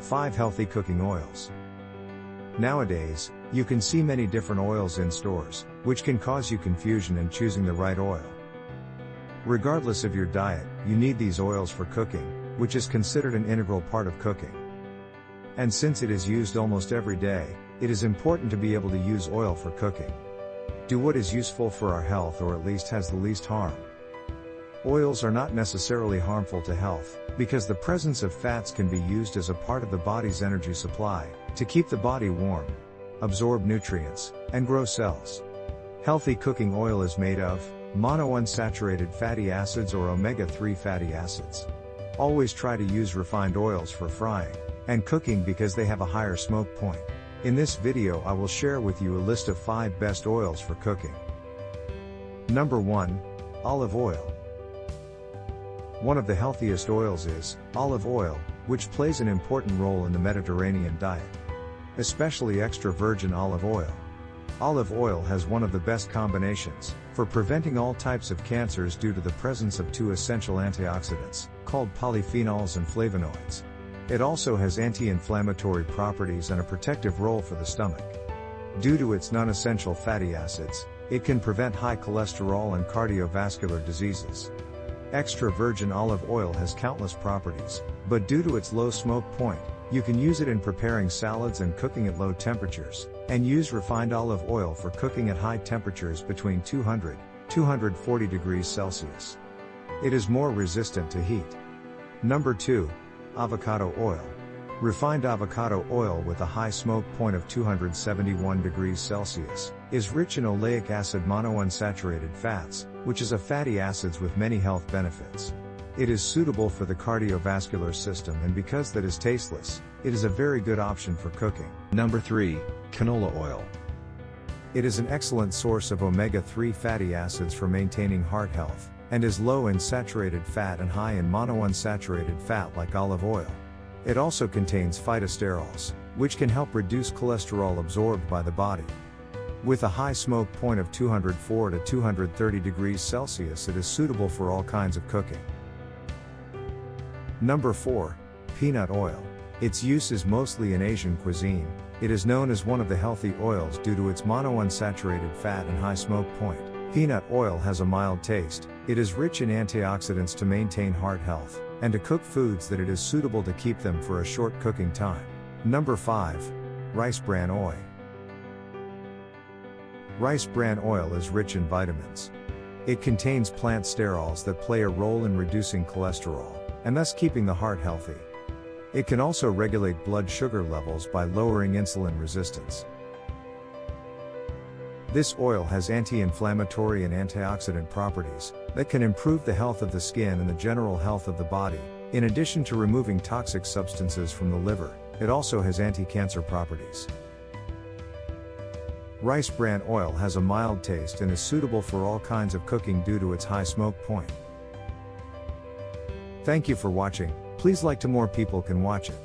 5 Healthy Cooking Oils. Nowadays, you can see many different oils in stores, which can cause you confusion in choosing the right oil. Regardless of your diet, you need these oils for cooking, which is considered an integral part of cooking. And since it is used almost every day, it is important to be able to use oil for cooking. Do what is useful for our health, or at least has the least harm. Oils are not necessarily harmful to health, because the presence of fats can be used as a part of the body's energy supply, to keep the body warm, absorb nutrients, and grow cells. Healthy cooking oil is made of monounsaturated fatty acids or omega-3 fatty acids. Always try to use refined oils for frying and cooking because they have a higher smoke point. In this video I will share with you a list of 5 best oils for cooking. Number 1. Olive oil. One of the healthiest oils is olive oil, which plays an important role in the Mediterranean diet. Especially extra virgin olive oil. Olive oil has one of the best combinations for preventing all types of cancers due to the presence of 2 essential antioxidants, called polyphenols and flavonoids. It also has anti-inflammatory properties and a protective role for the stomach. Due to its non-essential fatty acids, it can prevent high cholesterol and cardiovascular diseases. Extra virgin olive oil has countless properties, but due to its low smoke point, you can use it in preparing salads and cooking at low temperatures, and use refined olive oil for cooking at high temperatures between 200–240 degrees Celsius. It is more resistant to heat. Number 2. Avocado oil. Refined avocado oil with a high smoke point of 271 degrees Celsius is rich in oleic acid monounsaturated fats, which is a fatty acids with many health benefits. It is suitable for the cardiovascular system, and because that is tasteless, it is a very good option for cooking. Number 3. Canola oil. It is an excellent source of omega-3 fatty acids for maintaining heart health, and is low in saturated fat and high in monounsaturated fat like olive oil. It also contains phytosterols, which can help reduce cholesterol absorbed by the body. With a high smoke point of 204–230 degrees Celsius, it is suitable for all kinds of cooking. Number 4. Peanut oil. Its use is mostly in Asian cuisine. It is known as one of the healthy oils due to its monounsaturated fat and high smoke point. Peanut oil has a mild taste. It is rich in antioxidants to maintain heart health, and to cook foods that it is suitable to keep them for a short cooking time. Number 5. Rice bran oil. Rice bran oil is rich in vitamins. It contains plant sterols that play a role in reducing cholesterol, and thus keeping the heart healthy. It can also regulate blood sugar levels by lowering insulin resistance. This oil has anti-inflammatory and antioxidant properties that can improve the health of the skin and the general health of the body. In addition to removing toxic substances from the liver, it also has anti-cancer properties. Rice bran oil has a mild taste and is suitable for all kinds of cooking due to its high smoke point. Thank you for watching. Please like to more people can watch it.